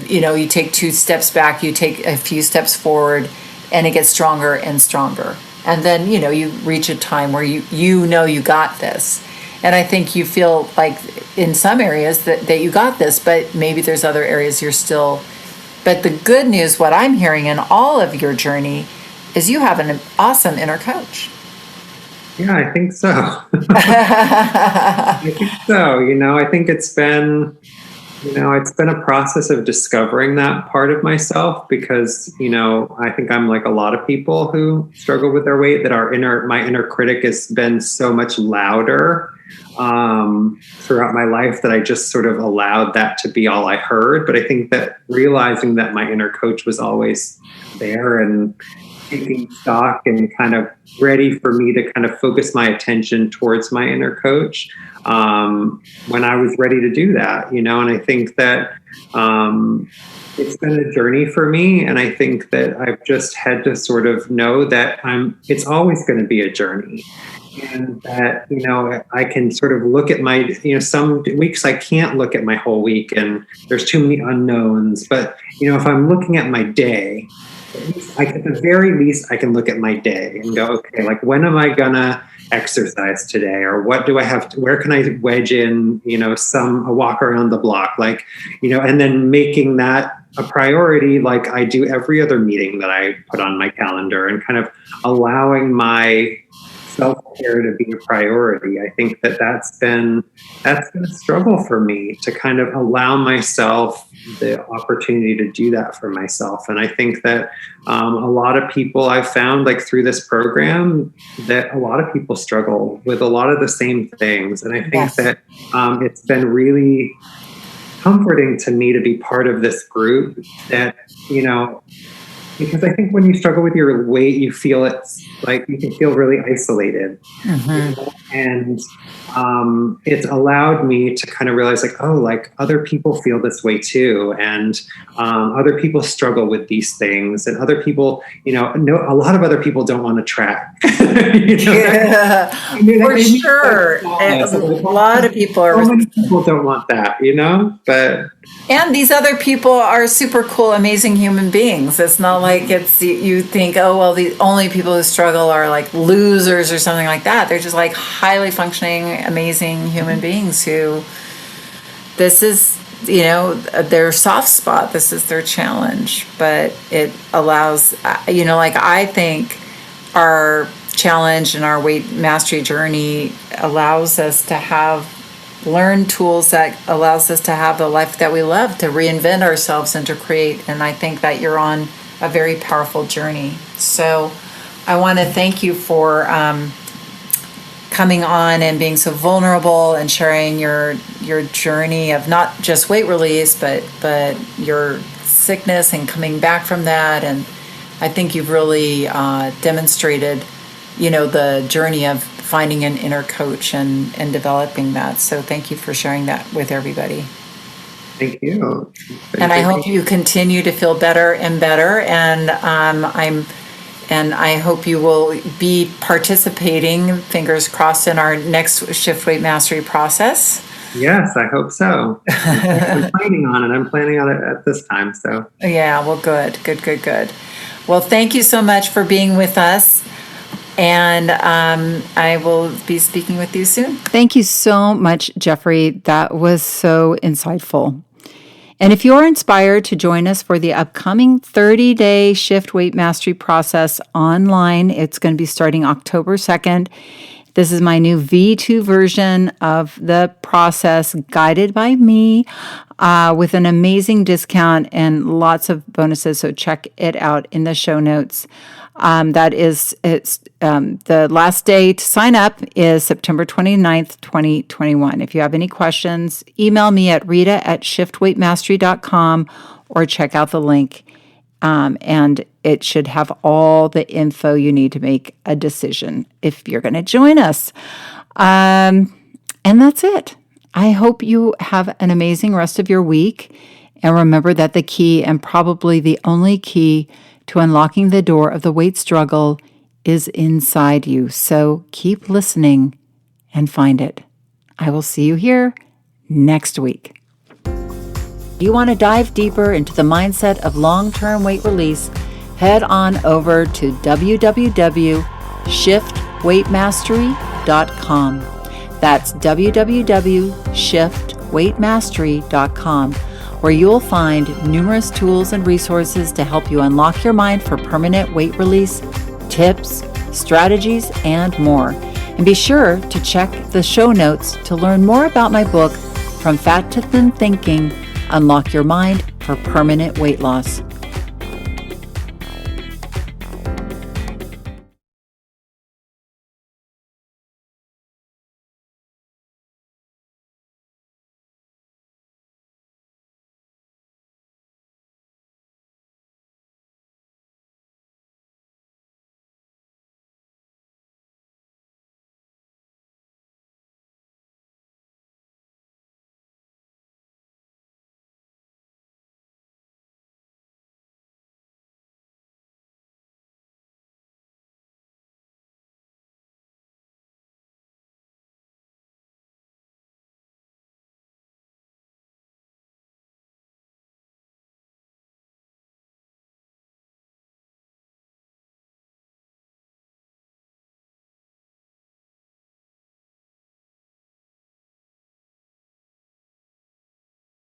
You take 2 steps back, you take a few steps forward, and it gets stronger and stronger. And then, you reach a time where you know you got this. And I think you feel like in some areas that you got this, but maybe there's other areas you're still. But the good news, what I'm hearing in all of your journey, is you have an awesome inner coach. Yeah, I think so. I think so. I think it's been a process of discovering that part of myself because, I think I'm like a lot of people who struggle with their weight, that my inner critic has been so much louder throughout my life that I just sort of allowed that to be all I heard. But I think that realizing that my inner coach was always there and taking stock and kind of ready for me to kind of focus my attention towards my inner coach when I was ready to do that, and I think that it's been a journey for me. And I think that I've just had to sort of know that it's always going to be a journey. And that, I can sort of look at my, some weeks I can't look at my whole week and there's too many unknowns. But, if I'm looking at my day, at the very least, I can look at my day and go, okay, like when am I going to exercise today? Or what do I have to, where can I wedge in, a walk around the block, like, and then making that a priority, like I do every other meeting that I put on my calendar, and kind of allowing my self-care to be a priority. I think that's been a struggle for me to kind of allow myself the opportunity to do that for myself. And I think that a lot of people I've found, like through this program, that a lot of people struggle with a lot of the same things. And I think that it's been really comforting to me to be part of this group that, because I think when you struggle with your weight, you feel it's like you can feel really isolated. Mm-hmm. And it's allowed me to kind of realize like, oh, like other people feel this way too. And other people struggle with these things, and other people, a lot of other people don't want to track. Yeah, for sure. A lot of people are. So many people don't want that, but. And these other people are super cool, amazing human beings. It's not like you think, oh, well, the only people who struggle are like losers or something like that. They're just like highly functioning, amazing human beings who this is, their soft spot. This is their challenge. But it allows, I think our challenge and our weight mastery journey allows us to learn tools that allows us to have the life that we love, to reinvent ourselves and to create. And I think that you're on a very powerful journey. So I want to thank you for coming on and being so vulnerable and sharing your journey of not just weight release, but your sickness and coming back from that. And I think you've really demonstrated, the journey of finding an inner coach and developing that. So thank you for sharing that with everybody. Thank you. And I hope you continue to feel better and better. And I hope you will be participating, fingers crossed, in our next Shift Weight Mastery process. Yes, I hope so. I'm planning on it. I'm planning on it at this time. So yeah, well, good. Well, thank you so much for being with us. And I will be speaking with you soon. Thank you so much, Jeffrey. That was so insightful. And if you're inspired to join us for the upcoming 30-day Shift Weight Mastery process online, it's going to be starting October 2nd. This is my new V2 version of the process, guided by me, with an amazing discount and lots of bonuses. So check it out in the show notes. The last day to sign up is September 29th, 2021. If you have any questions, email me at rita@shiftweightmastery.com or check out the link. And it should have all the info you need to make a decision if you're going to join us. And that's it. I hope you have an amazing rest of your week. And remember that the key, and probably the only key, to unlocking the door of the weight struggle is inside you. So keep listening and find it. I will see you here next week. Do you want to dive deeper into the mindset of long-term weight release? Head on over to www www.shiftweightmastery.com. That's www.shiftweightmastery.com, where you'll find numerous tools and resources to help you unlock your mind for permanent weight release, tips, strategies, and more. And be sure to check the show notes to learn more about my book, From Fat to Thin Thinking, Unlock Your Mind for Permanent Weight Loss.